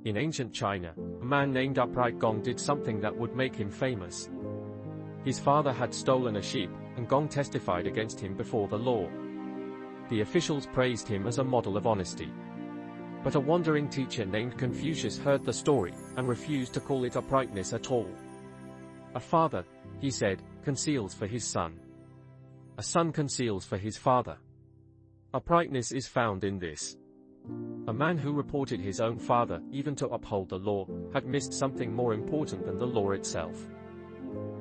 In ancient China, a man named Upright Gong did something that would make him famous. His father had stolen a sheep, and Gong testified against him before the law. The officials praised him as a model of honesty. But a wandering teacher named Confucius heard the story, and refused to call it uprightness at all. A father, he said, conceals for his son. A son conceals for his father. Uprightness is found in this. A man who reported his own father, even to uphold the law, had missed something more important than the law itself.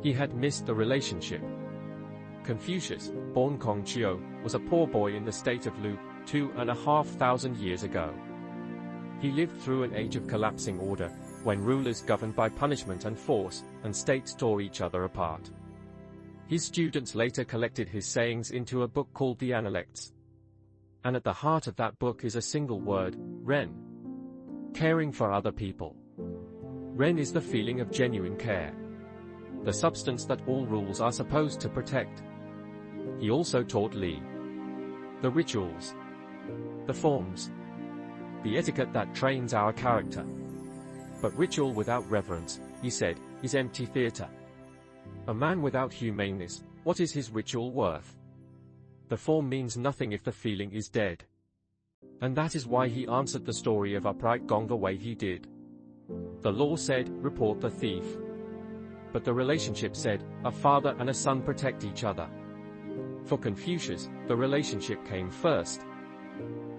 He had missed the relationship. Confucius, born Confucius, was a poor boy in the state of Lu, 2,500 years ago. He lived through an age of collapsing order, when rulers governed by punishment and force, and states tore each other apart. His students later collected his sayings into a book called the Analects. And at the heart of that book is a single word, ren. Caring for other people. Ren is the feeling of genuine care. The substance that all rules are supposed to protect. He also taught Li. The rituals. The forms. The etiquette that trains our character. But ritual without reverence, he said, is empty theater. A man without humaneness, what is his ritual worth? The form means nothing if the feeling is dead. And that is why he answered the story of Upright Gong the way he did. The law said, report the thief. But the relationship said, a father and a son protect each other. For Confucius, the relationship came first.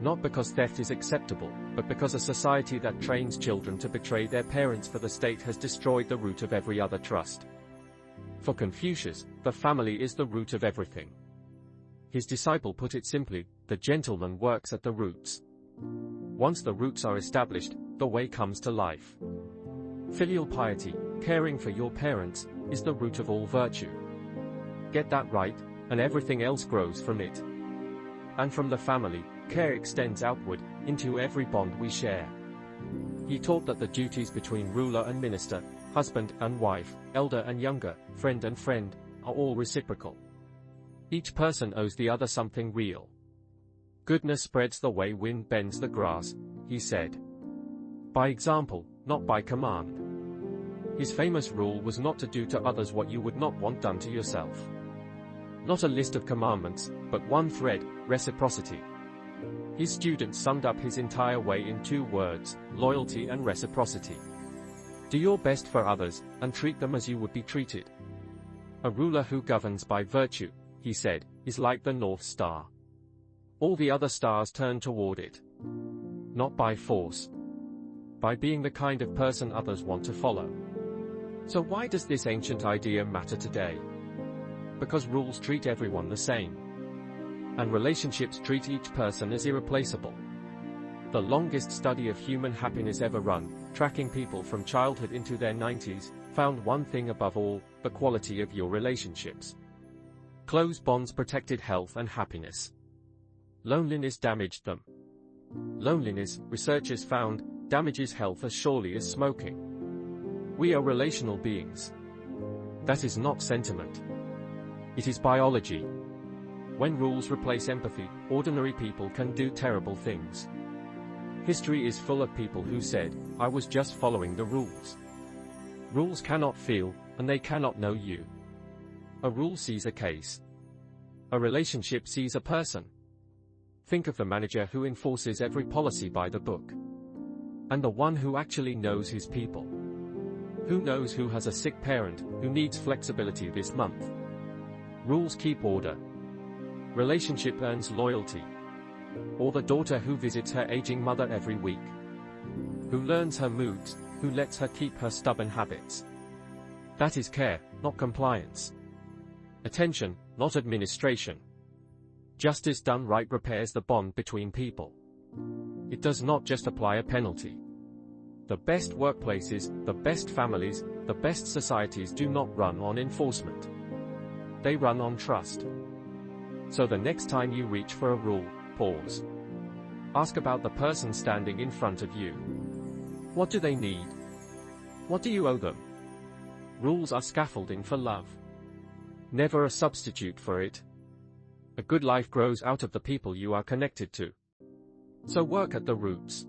Not because theft is acceptable, but because a society that trains children to betray their parents for the state has destroyed the root of every other trust. For Confucius, the family is the root of everything. His disciple put it simply, the gentleman works at the roots. Once the roots are established, the way comes to life. Filial piety, caring for your parents, is the root of all virtue. Get that right, and everything else grows from it. And from the family, care extends outward, into every bond we share. He taught that the duties between ruler and minister, husband and wife, elder and younger, friend and friend, are all reciprocal. Each person owes the other something real. Goodness spreads the way wind bends the grass, he said. By example, not by command. His famous rule was not to do to others what you would not want done to yourself. Not a list of commandments, but one thread, reciprocity. His students summed up his entire way in 2 words, loyalty and reciprocity. Do your best for others, and treat them as you would be treated. A ruler who governs by virtue, he said, is like the North Star. All the other stars turn toward it. Not by force. By being the kind of person others want to follow. So why does this ancient idea matter today? Because rules treat everyone the same. And relationships treat each person as irreplaceable. The longest study of human happiness ever run, tracking people from childhood into their 90s, found one thing above all, the quality of your relationships. Close bonds protected health and happiness. Loneliness damaged them. Loneliness, researchers found, damages health as surely as smoking. We are relational beings. That is not sentiment. It is biology. When rules replace empathy, ordinary people can do terrible things. History is full of people who said, I was just following the rules. Rules cannot feel, and they cannot know you. A rule sees a case. A relationship sees a person. Think of the manager who enforces every policy by the book. And the one who actually knows his people. Who knows who has a sick parent, who needs flexibility this month. Rules keep order. Relationship earns loyalty. Or the daughter who visits her aging mother every week. Who learns her moods, who lets her keep her stubborn habits. That is care, not compliance. Attention, not administration. Justice done right repairs the bond between people. It does not just apply a penalty. The best workplaces, the best families, the best societies do not run on enforcement. They run on trust. So the next time you reach for a rule, pause. Ask about the person standing in front of you. What do they need? What do you owe them? Rules are scaffolding for love. Never a substitute for it. A good life grows out of the people you are connected to. So work at the roots.